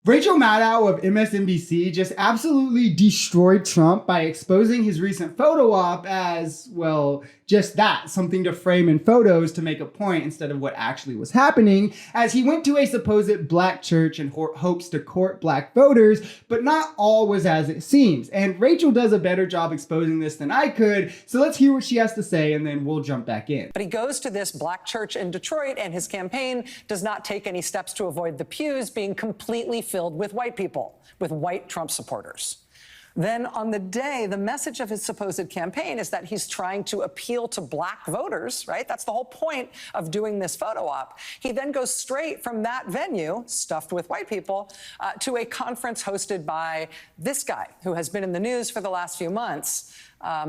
Rachel Maddow of MSNBC just absolutely destroyed Trump by exposing his recent photo op as, well, just that, something to frame in photos to make a point instead of what actually was happening, as he went to a supposed black church in hopes to court black voters, but not all was as it seems. And Rachel does a better job exposing this than I could, so let's hear what she has to say and then we'll jump back in. But he goes to this black church in Detroit and his campaign does not take any steps to avoid the pews being completely filled with white people, with white Trump supporters. Then on the day, the message of his supposed campaign is that he's trying to appeal to black voters, right? That's the whole point of doing this photo op. He then goes straight from that venue, stuffed with white people, to a conference hosted by this guy who has been in the news for the last few months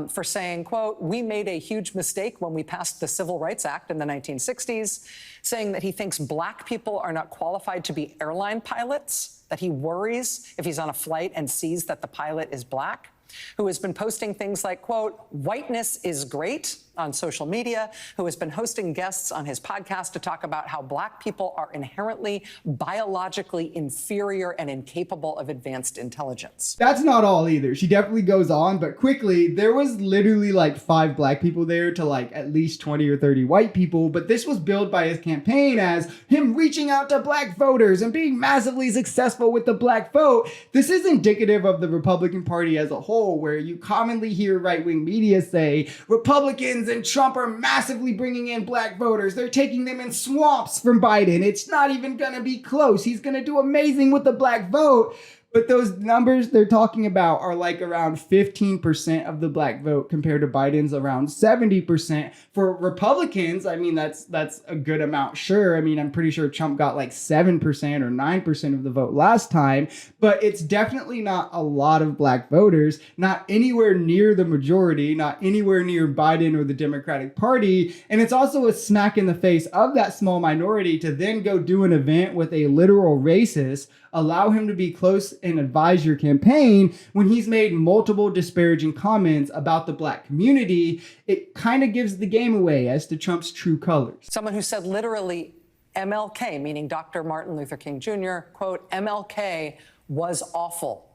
for saying, quote, "We made a huge mistake when we passed the Civil Rights Act in the 1960s, saying that he thinks black people are not qualified to be airline pilots, that he worries if he's on a flight and sees that the pilot is black, who has been posting things like, quote, whiteness is great on social media, who has been hosting guests on his podcast to talk about how black people are inherently biologically inferior and incapable of advanced intelligence." That's not all either. She definitely goes on, but quickly, there was literally like 5 black people there to like at least 20 or 30 white people, but this was billed by his campaign as him reaching out to black voters and being massively successful with the black vote. This is indicative of the Republican Party as a whole, where you commonly hear right-wing media say, Republicans and Trump are massively bringing in black voters. They're taking them in swamps from Biden. It's not even going to be close. He's going to do amazing with the black vote. But those numbers they're talking about are like around 15% of the black vote compared to Biden's around 70%. For Republicans, I mean, that's a good amount, sure. I mean, I'm pretty sure Trump got like 7% or 9% of the vote last time, but it's definitely not a lot of black voters, not anywhere near the majority, not anywhere near Biden or the Democratic Party. And it's also a smack in the face of that small minority to then go do an event with a literal racist, allow him to be close and advise your campaign when he's made multiple disparaging comments about the black community. It kind of gives the game away as to Trump's true colors. Someone who said literally MLK, meaning Dr. Martin Luther King Jr., quote, "MLK was awful,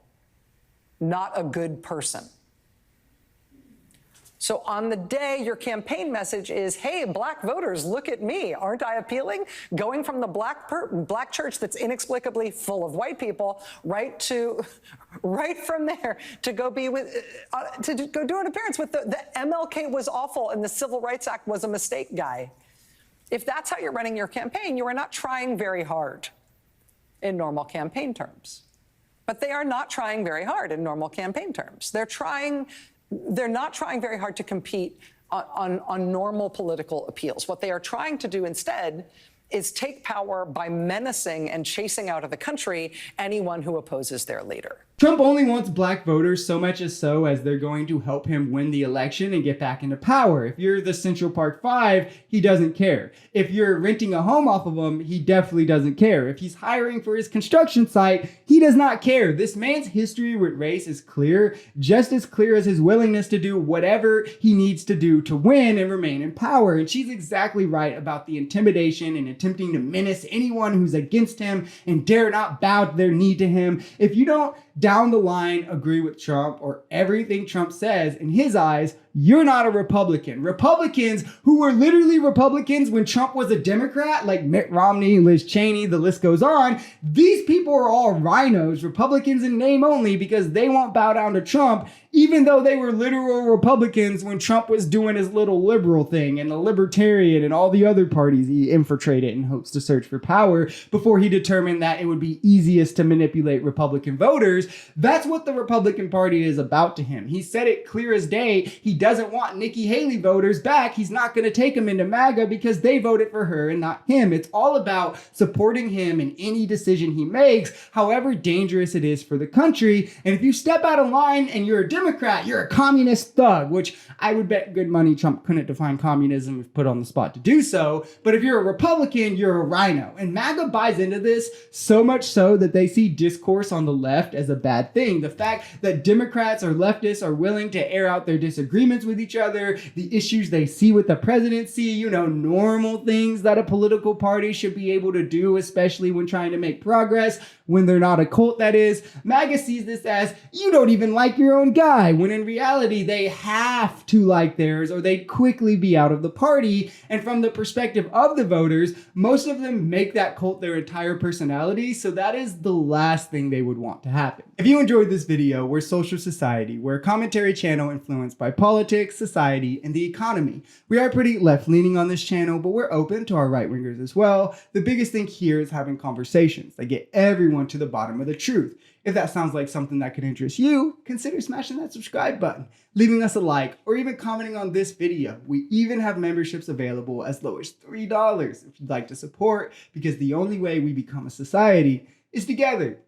not a good person." So on the day your campaign message is, hey, black voters, look at me. Aren't I appealing? Going from the black church that's inexplicably full of white people right from there to go be with, to go do an appearance with the MLK was awful and the Civil Rights Act was a mistake guy. If that's how you're running your campaign, you are not trying very hard in normal campaign terms. But they are not trying very hard in normal campaign terms. They're not trying very hard to compete on normal political appeals. What they are trying to do instead is take power by menacing and chasing out of the country anyone who opposes their leader. Trump only wants black voters so much as they're going to help him win the election and get back into power. If you're the Central Park 5, he doesn't care. If you're renting a home off of him, he definitely doesn't care. If he's hiring for his construction site, he does not care. This man's history with race is clear, just as clear as his willingness to do whatever he needs to do to win and remain in power. And she's exactly right about the intimidation and attempting to menace anyone who's against him and dare not bow their knee to him. If you don't down the line agree with Trump or everything Trump says, in his eyes, you're not a Republican. Republicans who were literally Republicans when Trump was a Democrat, like Mitt Romney, Liz Cheney, the list goes on. These people are all rhinos, Republicans in name only, because they won't bow down to Trump, even though they were literal Republicans when Trump was doing his little liberal thing and the libertarian and all the other parties he infiltrated in hopes to search for power before he determined that it would be easiest to manipulate Republican voters. That's what the Republican Party is about to him. He said it clear as day. He doesn't want Nikki Haley voters back. He's not going to take them into MAGA because they voted for her and not him. It's all about supporting him in any decision he makes, however dangerous it is for the country. And if you step out of line and you're a Democrat, you're a communist thug, which I would bet good money Trump couldn't define communism if put on the spot to do so. But if you're a Republican, you're a rhino. And MAGA buys into this so much so that they see discourse on the left as a bad thing. The fact that Democrats or leftists are willing to air out their disagreements with each other, the issues they see with the presidency, normal things that a political party should be able to do, especially when trying to make progress. When they're not a cult, that is, MAGA sees this as, you don't even like your own guy, when in reality, they have to like theirs or they'd quickly be out of the party. And from the perspective of the voters, most of them make that cult their entire personality, so that is the last thing they would want to happen. If you enjoyed this video, we're Social Society. We're a commentary channel influenced by politics, society, and the economy. We are pretty left-leaning on this channel, but we're open to our right-wingers as well. The biggest thing here is having conversations that get everyone to the bottom of the truth. If that sounds like something that could interest you, consider smashing that subscribe button, leaving us a like, or even commenting on this video. We even have memberships available as low as $3 if you'd like to support, because the only way we become a society is together.